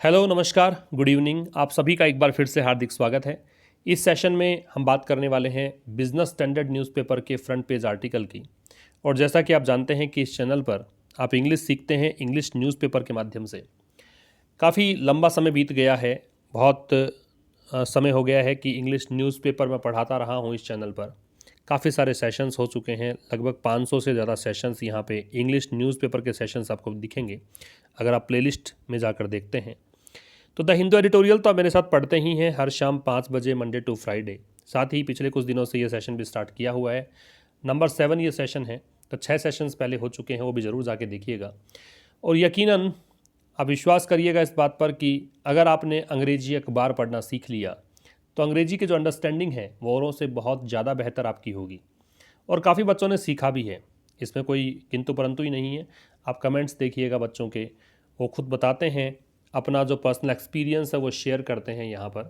Hello नमस्कार good evening. आप सभी का एक बार फिर से हार्दिक स्वागत है। इस सेशन में हम बात करने वाले हैं बिजनेस स्टैंडर्ड न्यूज़पेपर के फ्रंट पेज आर्टिकल की। और जैसा कि आप जानते हैं कि इस चैनल पर आप इंग्लिश सीखते हैं इंग्लिश न्यूज़पेपर के माध्यम से। काफ़ी लंबा समय बीत गया है, बहुत समय हो गया है कि इंग्लिश न्यूज़पेपर मैं पढ़ाता रहा हूँ इस चैनल पर। काफ़ी सारे सेशंस हो चुके हैं, लगभग 500 से ज़्यादा सेशंस यहाँ पे इंग्लिश न्यूज़पेपर के सेशंस आपको दिखेंगे अगर आप प्लेलिस्ट में जाकर देखते हैं। तो द हिंदू एडिटोरियल तो आप मेरे साथ पढ़ते ही हैं हर शाम 5 बजे मंडे टू फ्राइडे। साथ ही पिछले कुछ दिनों से ये सेशन भी स्टार्ट किया हुआ है। नंबर 7 ये सेशन है, तो 6 सेशंस पहले हो चुके हैं, वो भी ज़रूर जाके देखिएगा। और यकीनन आप विश्वास करिएगा इस बात पर कि अगर आपने अंग्रेजी अखबार पढ़ना सीख लिया तो अंग्रेजी की जो अंडरस्टैंडिंग है वो औरों से बहुत ज़्यादा बेहतर आपकी होगी। और काफ़ी बच्चों ने सीखा भी है, इसमें कोई किंतु परंतु ही नहीं है। आप कमेंट्स देखिएगा बच्चों के, वो खुद बताते हैं, अपना जो पर्सनल एक्सपीरियंस है वो शेयर करते हैं यहाँ पर।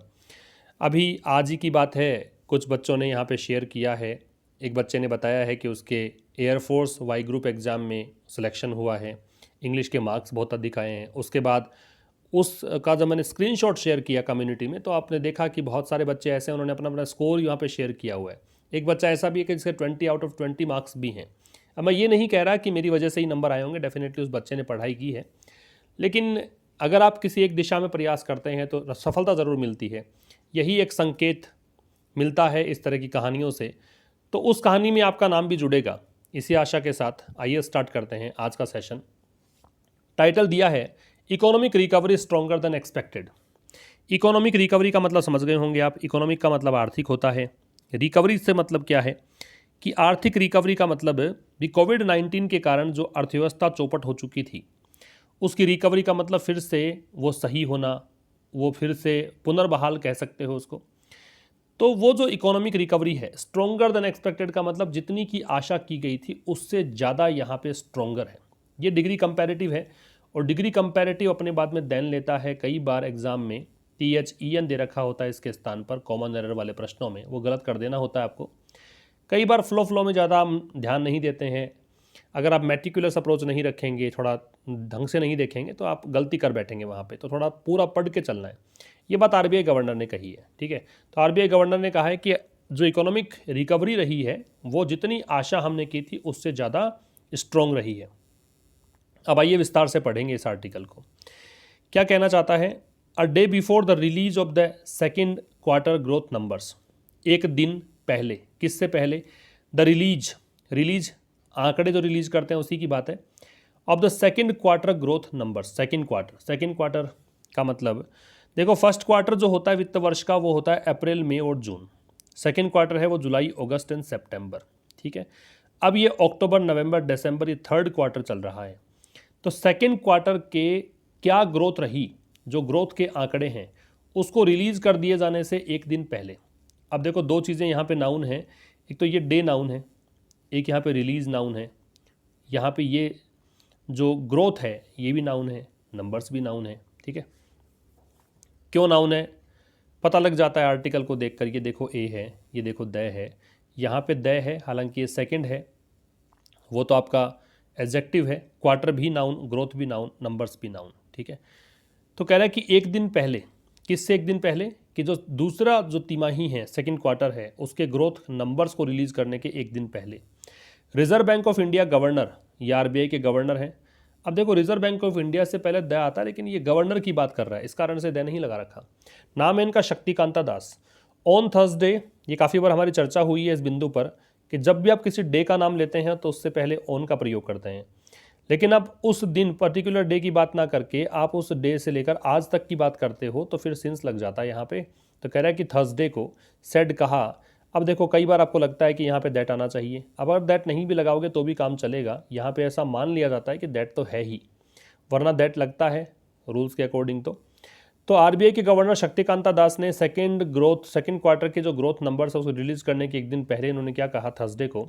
अभी आज ही की बात है, कुछ बच्चों ने यहाँ पे शेयर किया है। एक बच्चे ने बताया है कि उसके एयरफोर्स वाई ग्रुप एग्ज़ाम में सिलेक्शन हुआ है, इंग्लिश के मार्क्स बहुत अधिक आए हैं। उसके बाद उसका जब मैंने स्क्रीनशॉट शेयर किया कम्युनिटी में, तो आपने देखा कि बहुत सारे बच्चे ऐसे हैं उन्होंने अपना अपना स्कोर यहाँ पे शेयर किया हुआ है। एक बच्चा ऐसा भी है कि जिसके 20 आउट ऑफ 20 मार्क्स भी हैं। अब मैं ये नहीं कह रहा कि मेरी वजह से ही नंबर आए होंगे, डेफिनेटली उस बच्चे ने पढ़ाई की है, लेकिन अगर आप किसी एक दिशा में प्रयास करते हैं तो सफलता ज़रूर मिलती है। यही एक संकेत मिलता है इस तरह की कहानियों से, तो उस कहानी में आपका नाम भी जुड़ेगा। इसी आशा के साथ आइए स्टार्ट करते हैं आज का सेशन। टाइटल दिया है economic recovery stronger than expected. Economic recovery का मतलब समझ गए होंगे आप। इकोनॉमिक का मतलब आर्थिक होता है, रिकवरी से मतलब क्या है कि आर्थिक रिकवरी का मतलब भी कोविड-19 के कारण जो अर्थव्यवस्था चौपट हो चुकी थी उसकी रिकवरी का मतलब फिर से वो सही होना, वो फिर से पुनर्बहाल कह सकते हो उसको। तो वो जो इकोनॉमिक रिकवरी है, स्ट्रोंगर देन एक्सपेक्टेड का मतलब जितनी की आशा की गई थी उससे ज़्यादा यहाँ पे स्ट्रोंगर है। ये डिग्री कंपैरेटिव है, और डिग्री कंपैरेटिव अपने बाद में देन लेता है। कई बार एग्जाम में THEN दे रखा होता है इसके स्थान पर, कॉमन एरर वाले प्रश्नों में वो गलत कर देना होता है आपको। कई बार फ्लो में ज़्यादा हम ध्यान नहीं देते हैं। अगर आप मेटिकुलस अप्रोच नहीं रखेंगे, थोड़ा ढंग से नहीं देखेंगे, तो आप गलती कर बैठेंगे वहाँ पे। तो थोड़ा पूरा पढ़ के चलना है। ये बात RBI गवर्नर ने कही है, ठीक है। तो RBI गवर्नर ने कहा है कि जो इकोनॉमिक रिकवरी रही है वो जितनी आशा हमने की थी उससे ज़्यादा स्ट्रॉन्ग रही है। अब आइए विस्तार से पढ़ेंगे इस आर्टिकल को। क्या कहना चाहता है? A day before the release of the second quarter growth numbers. एक दिन पहले, किससे पहले? द रिलीज आंकड़े जो रिलीज करते हैं उसी की बात है। Of the second quarter growth numbers. Second quarter का मतलब देखो, फर्स्ट क्वार्टर जो होता है वित्त वर्ष का वो होता है अप्रैल, मई और जून। सेकेंड क्वार्टर है वो जुलाई, अगस्त एंड सितंबर, ठीक है। अब ये अक्टूबर, नवंबर, दिसंबर, ये थर्ड क्वार्टर चल रहा है। तो सेकेंड क्वार्टर के क्या ग्रोथ रही, जो ग्रोथ के आंकड़े हैं उसको रिलीज कर दिए जाने से एक दिन पहले। अब देखो दो चीज़ें यहाँ पे नाउन है, एक तो ये डे नाउन है, एक यहाँ पे रिलीज नाउन है। यहाँ पे ये जो ग्रोथ है ये भी नाउन है, नंबर्स भी नाउन है, ठीक है। क्यों नाउन है पता लग जाता है आर्टिकल को देख कर। ये देखो ए है, ये देखो द है, यहाँ पे द है, हालांकि ये सेकंड है, वो तो आपका एडजेक्टिव है। क्वार्टर भी नाउन, ग्रोथ भी नाउन, नंबर्स भी नाउन, ठीक है। तो कह रहा है कि एक दिन पहले, किससे एक दिन पहले? कि जो दूसरा जो तिमाही है, सेकंड क्वार्टर है, उसके ग्रोथ नंबर्स को रिलीज करने के एक दिन पहले reserve bank of India governor, ये RBI के गवर्नर हैं। अब देखो रिजर्व बैंक ऑफ इंडिया से पहले द आता है, लेकिन ये गवर्नर की बात कर रहा है, इस कारण से द नहीं लगा रखा। नाम है इनका शक्तिकांता दास। ऑन थर्सडे, ये काफ़ी बार हमारी चर्चा हुई है इस बिंदु पर कि जब भी आप किसी डे का नाम लेते हैं तो उससे पहले ऑन का प्रयोग करते हैं। लेकिन अब उस दिन पर्टिकुलर डे की बात ना करके आप उस डे से लेकर आज तक की बात करते हो तो फिर सिंस लग जाता है यहाँ पे। तो कह रहा है कि थर्सडे को सेड कहा। अब देखो कई बार आपको लगता है कि यहाँ पे दैट आना चाहिए, अब अगर दैट नहीं भी लगाओगे तो भी काम चलेगा। यहाँ पे ऐसा मान लिया जाता है कि दैट तो है ही, वरना दैट लगता है रूल्स के अकॉर्डिंग। तो RBI के गवर्नर शक्तिकांता दास ने सेकेंड क्वार्टर के जो ग्रोथ नंबर्स है उसको रिलीज करने के एक दिन पहले इन्होंने क्या कहा थर्सडे को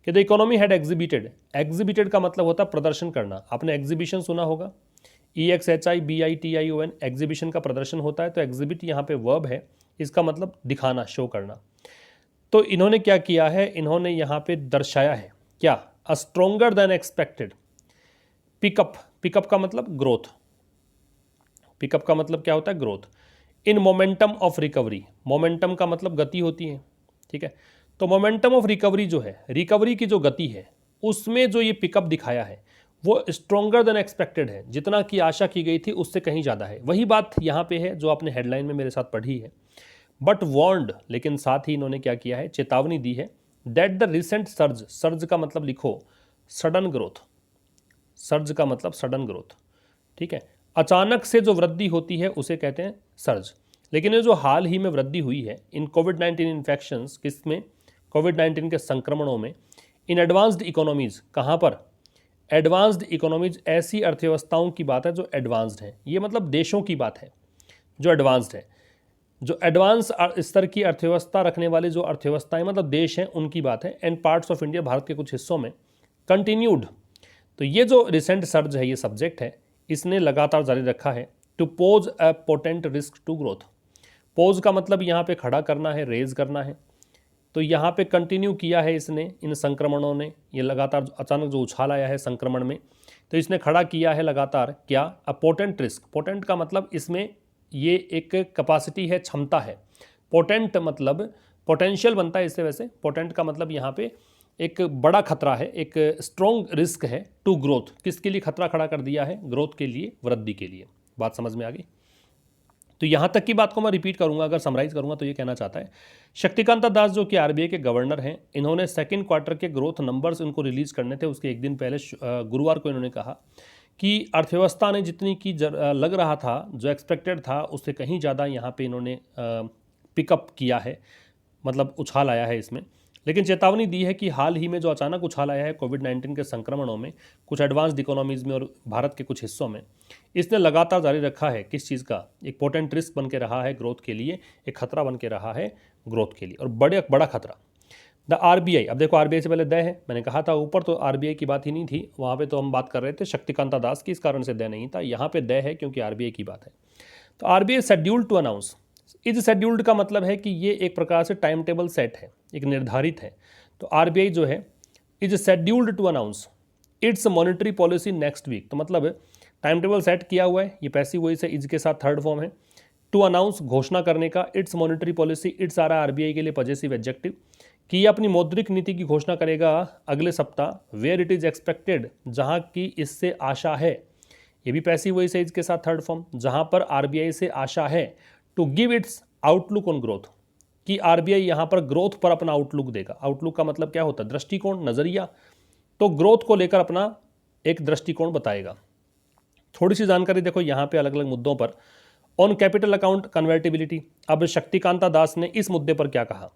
कि द इकोनॉमी हैड एग्जिबिटेड का मतलब होता है प्रदर्शन करना। आपने एग्जीबिशन सुना होगा, EXHIBITION, एग्जीबिशन का प्रदर्शन होता है। तो एग्जिबिट यहाँ पे वर्ब है, इसका मतलब दिखाना, शो करना। तो इन्होंने क्या किया है, इन्होंने यहाँ पे दर्शाया है क्या? अ स्ट्रोंगर देन एक्सपेक्टेड पिकअप का मतलब ग्रोथ, पिकअप का मतलब क्या होता है? Growth. In momentum of recovery, momentum का मतलब गति होती है, ठीक है। तो मोमेंटम ऑफ रिकवरी जो है, रिकवरी की जो गति है, उसमें जो ये पिकअप दिखाया है वो स्ट्रोंगर देन एक्सपेक्टेड है, जितना की आशा की गई थी उससे कहीं ज़्यादा है। वही बात यहाँ पे है जो आपने हेडलाइन में मेरे साथ पढ़ी है। बट वार्नड, लेकिन साथ ही इन्होंने क्या किया है, चेतावनी दी है, that the recent surge, surge का मतलब लिखो सडन ग्रोथ, सर्ज का मतलब सडन ग्रोथ, ठीक है। अचानक से जो वृद्धि होती है उसे कहते हैं सर्ज। लेकिन ये जो हाल ही में वृद्धि हुई है इन कोविड-19 इन्फेक्शंस, किसमें? कोविड-19 के संक्रमणों में, इन एडवांस्ड इकोनॉमीज, कहाँ पर? एडवांस्ड इकोनॉमीज, ऐसी अर्थव्यवस्थाओं की बात है जो एडवांस्ड है, ये मतलब देशों की बात है जो एडवांस्ड है, जो एडवांस स्तर की अर्थव्यवस्था रखने वाले जो अर्थव्यवस्थाएं मतलब देश हैं उनकी बात है। And parts of India, Bharat के कुछ हिस्सों में कंटिन्यूड। तो ये जो रिसेंट सर्ज है, ये सब्जेक्ट है, इसने लगातार जारी रखा है to pose a potent risk to growth. Pose का मतलब यहाँ पे खड़ा करना है, रेज करना है। तो यहाँ पे कंटिन्यू किया है इसने, इन संक्रमणों ने, ये लगातार अचानक जो उछाल आया है संक्रमण में, तो इसने खड़ा किया है लगातार क्या? अ पोटेंट रिस्क। पोटेंट का मतलब इसमें ये एक कैपेसिटी है, क्षमता है। पोटेंट मतलब पोटेंशियल बनता है इससे, वैसे पोटेंट का मतलब यहाँ पे एक बड़ा खतरा है, एक स्ट्रॉन्ग रिस्क है टू ग्रोथ। किसके लिए खतरा खड़ा कर दिया है? ग्रोथ के लिए, वृद्धि के लिए। बात समझ में आ गई? तो यहाँ तक की बात को मैं रिपीट करूंगा, अगर समराइज करूंगा तो ये कहना चाहता है, शक्तिकांता दास जो कि आरबीआई के गवर्नर हैं, इन्होंने सेकंड क्वार्टर के ग्रोथ नंबर्स इनको रिलीज करने थे, उसके एक दिन पहले गुरुवार को इन्होंने कहा कि अर्थव्यवस्था ने जितनी की लग रहा था, जो एक्सपेक्टेड था, उससे कहीं ज़्यादा यहाँ पे इन्होंने पिकअप किया है, मतलब उछाल आया है इसमें। लेकिन चेतावनी दी है कि हाल ही में जो अचानक उछाल आया है कोविड-19 के संक्रमणों में कुछ एडवांस्ड इकोनॉमीज़ में और भारत के कुछ हिस्सों में, इसने लगातार जारी रखा है किस चीज़ का? एक पोटेंट रिस्क बन के रहा है ग्रोथ के लिए, एक खतरा बन के रहा है ग्रोथ के लिए, और बड़ा खतरा। द आरबीआई, अब देखो आरबीआई से पहले द है, मैंने कहा था ऊपर तो आरबीआई की बात ही नहीं थी, वहाँ पे तो हम बात कर रहे थे शक्तिकांता दास की, इस कारण से द नहीं था। यहाँ पे द है क्योंकि आरबीआई की बात है। तो RBI scheduled to announce, is scheduled का मतलब है कि ये एक प्रकार से टाइम टेबल सेट है, एक निर्धारित है। तो आरबीआई जो है is scheduled to announce its monetary policy next week. तो मतलब टाइम टेबल सेट किया हुआ है, ये पैसिव वॉइस है, इज के साथ थर्ड फॉर्म है। टू अनाउंस, घोषणा करने का, इट्स मॉनेटरी पॉलिसी, इट्स आ रहा है आरबीआई के लिए पॉजेसिव एडजेक्टिव, कि ये अपनी मौद्रिक नीति की घोषणा करेगा अगले सप्ताह। वेयर इट इज एक्सपेक्टेड, जहां की इससे आशा है, ये भी पैसिव वॉइस है, इज के साथ थर्ड फॉर्म, जहां पर आरबीआई से आशा है। To give its outlook on growth, कि आरबीआई यहां पर ग्रोथ पर अपना आउटलुक देगा। आउटलुक का मतलब क्या होता है? दृष्टिकोण, नजरिया। तो ग्रोथ को लेकर अपना एक दृष्टिकोण बताएगा। थोड़ी सी जानकारी देखो यहाँ पे अलग अलग मुद्दों पर। ऑन कैपिटल अकाउंट कन्वर्टिबिलिटी, अब शक्तिकांता दास ने इस मुद्दे पर क्या कहा?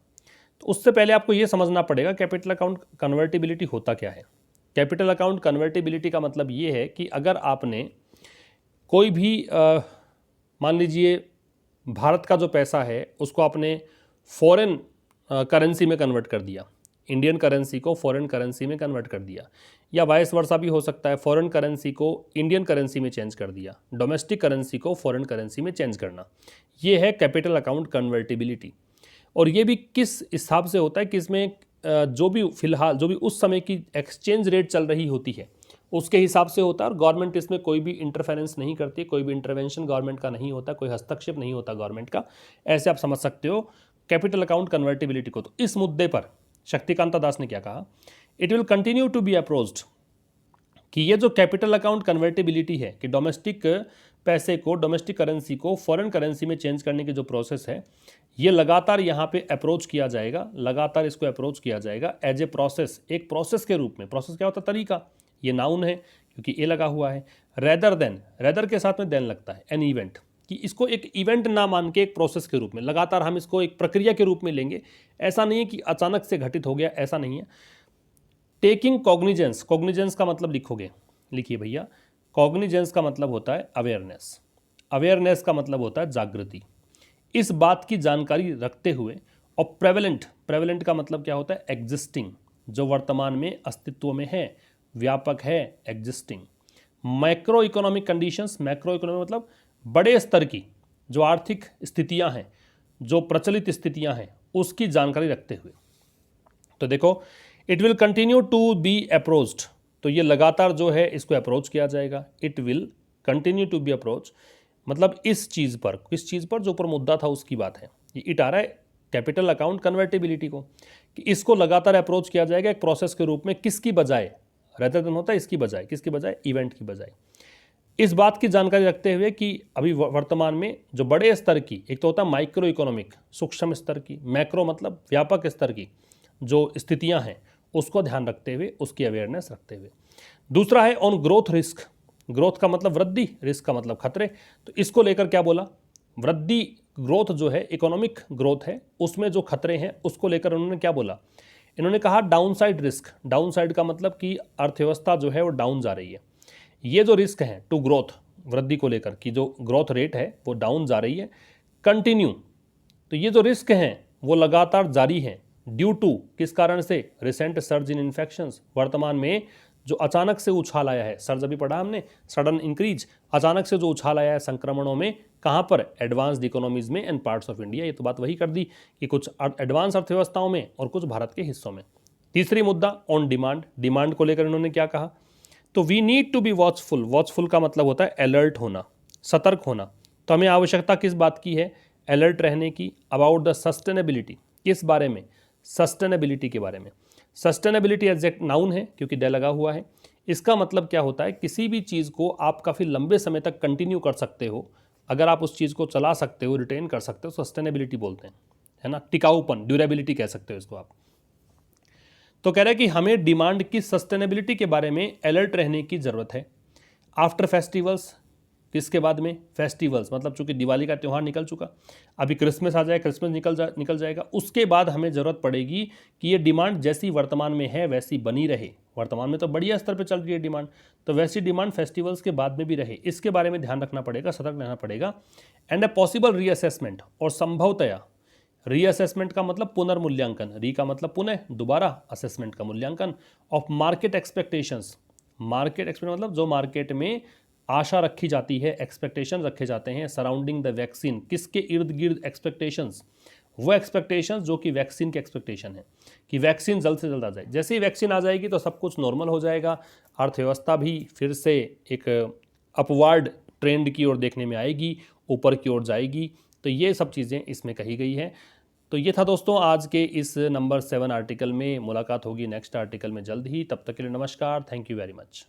तो उससे पहले आपको यह समझना पड़ेगा कैपिटल अकाउंट कन्वर्टिबिलिटी होता क्या है। कैपिटल अकाउंट कन्वर्टिबिलिटी का मतलब ये है कि अगर आपने कोई भी मान लीजिए भारत का जो पैसा है उसको आपने फॉरेन करेंसी में कन्वर्ट कर दिया, इंडियन करेंसी को फॉरेन करेंसी में कन्वर्ट कर दिया, या वाइस वर्सा भी हो सकता है, फॉरेन करेंसी को इंडियन करेंसी में चेंज कर दिया, डोमेस्टिक करेंसी को फॉरेन करेंसी में चेंज करना, ये है कैपिटल अकाउंट कन्वर्टिबिलिटी। और ये भी किस हिसाब से होता है कि इसमें जो भी फिलहाल जो भी उस समय की एक्सचेंज रेट चल रही होती है उसके हिसाब से होता है, और गवर्नमेंट इसमें कोई भी इंटरफेरेंस नहीं करती, कोई भी इंटरवेंशन गवर्नमेंट का नहीं होता, कोई हस्तक्षेप नहीं होता गवर्नमेंट का। ऐसे आप समझ सकते हो कैपिटल अकाउंट कन्वर्टिबिलिटी को। तो इस मुद्दे पर शक्तिकांता दास ने क्या कहा? It will continue to be approached, कि ये जो कैपिटल अकाउंट कन्वर्टिबिलिटी है, कि डोमेस्टिक पैसे को, डोमेस्टिक करेंसी को फॉरेन करेंसी में चेंज करने की जो प्रोसेस है, ये लगातार यहाँ पे अप्रोच किया जाएगा, लगातार इसको अप्रोच किया जाएगा एज ए प्रोसेस, एक प्रोसेस के रूप में। प्रोसेस क्या होता है? तरीका। ये नाउन है क्योंकि ए लगा हुआ है। रेदर देन, रेदर के साथ में देन लगता है, एन इवेंट, कि इसको एक इवेंट ना मान के एक प्रोसेस के रूप में लगातार हम इसको एक प्रक्रिया के रूप में लेंगे। ऐसा नहीं है कि अचानक से घटित हो गया, ऐसा नहीं है। टेकिंग कॉग्निजेंस, कॉग्निजेंस का मतलब लिखोगे, लिखिए भैया, कॉग्निजेंस का मतलब होता है अवेयरनेस, अवेयरनेस का मतलब होता है जागृति। इस बात की जानकारी रखते हुए, और प्रेवेलेंट, प्रेवेलेंट का मतलब क्या होता है? एग्जिस्टिंग, जो वर्तमान में अस्तित्व में है, व्यापक है, existing. Macro economic conditions, macro economic मतलब बड़े स्तर की जो आर्थिक स्थितियां हैं, जो प्रचलित स्थितियां हैं, उसकी जानकारी रखते हुए। तो देखो, it will continue to be approached, तो ये लगातार जो है इसको अप्रोच किया जाएगा। It will continue to be approach, मतलब इस चीज़ पर, किस चीज़ पर, जो ऊपर मुद्दा था उसकी बात है। इट आ रहा है कैपिटल अकाउंट कन्वर्टिबिलिटी को, कि इसको लगातार अप्रोच किया जाएगा एक प्रोसेस के रूप में, किसकी बजाय, रेदर देन होता है इसकी बजाय, किसकी बजाय, इवेंट की बजाय। इस बात की जानकारी रखते हुए कि अभी वर्तमान में जो बड़े स्तर की, एक तो होता है माइक्रो इकोनॉमिक, सूक्ष्म स्तर की, मैक्रो मतलब व्यापक स्तर की जो स्थितियां हैं उसको ध्यान रखते हुए, उसकी अवेयरनेस रखते हुए। दूसरा है ऑन ग्रोथ रिस्क। ग्रोथ का मतलब वृद्धि, रिस्क का मतलब खतरे। तो इसको लेकर क्या बोला, वृद्धि, ग्रोथ जो है, इकोनॉमिक ग्रोथ है, उसमें जो खतरे हैं उसको लेकर उन्होंने क्या बोला, इन्होंने कहा डाउनसाइड रिस्क। डाउनसाइड का मतलब कि अर्थव्यवस्था जो है वो डाउन जा रही है। ये जो रिस्क है टू ग्रोथ, वृद्धि को लेकर कि जो ग्रोथ रेट है वो डाउन जा रही है, कंटिन्यू। तो ये जो रिस्क हैं वो लगातार जारी हैं, ड्यू टू, किस कारण से, रिसेंट सर्ज इन इन्फेक्शंस, वर्तमान में जो अचानक से उछाल आया है, सर्ज अभी पढ़ा हमने, सडन इंक्रीज, अचानक से जो उछाल आया है संक्रमणों में, कहाँ पर, एडवांस्ड इकोनॉमीज में एंड पार्ट्स ऑफ इंडिया। ये तो बात वही कर दी कि कुछ एडवांस अर्थव्यवस्थाओं में और कुछ भारत के हिस्सों में। तीसरी मुद्दा ऑन डिमांड। डिमांड को लेकर इन्होंने क्या कहा, तो we need to be watchful. Watchful का मतलब होता है अलर्ट होना, सतर्क होना। तो हमें आवश्यकता किस बात की है, अलर्ट रहने की, अबाउट द सस्टेनेबिलिटी, किस बारे में, सस्टेनेबिलिटी के बारे में। सस्टेनेबिलिटी एग्जैक्ट नाउन है क्योंकि डे लगा हुआ है। इसका मतलब क्या होता है, किसी भी चीज़ को आप काफ़ी लंबे समय तक कंटिन्यू कर सकते हो, अगर आप उस चीज़ को चला सकते हो, रिटेन कर सकते हो, सस्टेनेबिलिटी बोलते हैं, है ना, टिकाऊपन, ड्यूरेबिलिटी कह सकते हो इसको आप। तो कह रहे हैं कि हमें डिमांड की सस्टेनेबिलिटी के बारे में अलर्ट रहने की ज़रूरत है। आफ्टर फेस्टिवल्स, किसके बाद में, फेस्टिवल्स मतलब चूंकि दिवाली का त्यौहार निकल चुका, अभी क्रिसमस आ जाए, क्रिसमस निकल जाएगा, उसके बाद हमें ज़रूरत पड़ेगी कि ये डिमांड जैसी वर्तमान में है वैसी बनी रहे। वर्तमान में तो बढ़िया स्तर पे चल रही है डिमांड, तो वैसी डिमांड फेस्टिवल्स के बाद में भी रहे, इसके बारे में ध्यान रखना पड़ेगा, सतर्क रहना पड़ेगा। एंड ए पॉसिबल रीअसेसमेंट, और संभवतया, रीअसेसमेंट का मतलब पुनर्मूल्यांकन, री का मतलब पुनः, दोबारा, असेसमेंट का मूल्यांकन, of market expectations. Market expect मतलब जो मार्केट में आशा रखी जाती है, एक्सपेक्टेशन रखे जाते हैं सराउंडिंग द वैक्सीन, किसके इर्द गिर्द एक्सपेक्टेशंस, वो एक्सपेक्टेशंस जो कि वैक्सीन के एक्सपेक्टेशन है कि वैक्सीन जल्द से जल्द आ जाए। जैसे ही वैक्सीन आ जाएगी तो सब कुछ नॉर्मल हो जाएगा, अर्थव्यवस्था भी फिर से एक अपवार्ड ट्रेंड की ओर देखने में आएगी, ऊपर की ओर जाएगी। तो ये सब चीज़ें इसमें कही गई हैं। तो ये था दोस्तों आज के इस नंबर 7 आर्टिकल में। मुलाकात होगी नेक्स्ट आर्टिकल में जल्द ही, तब तक के लिए नमस्कार, थैंक यू वेरी मच।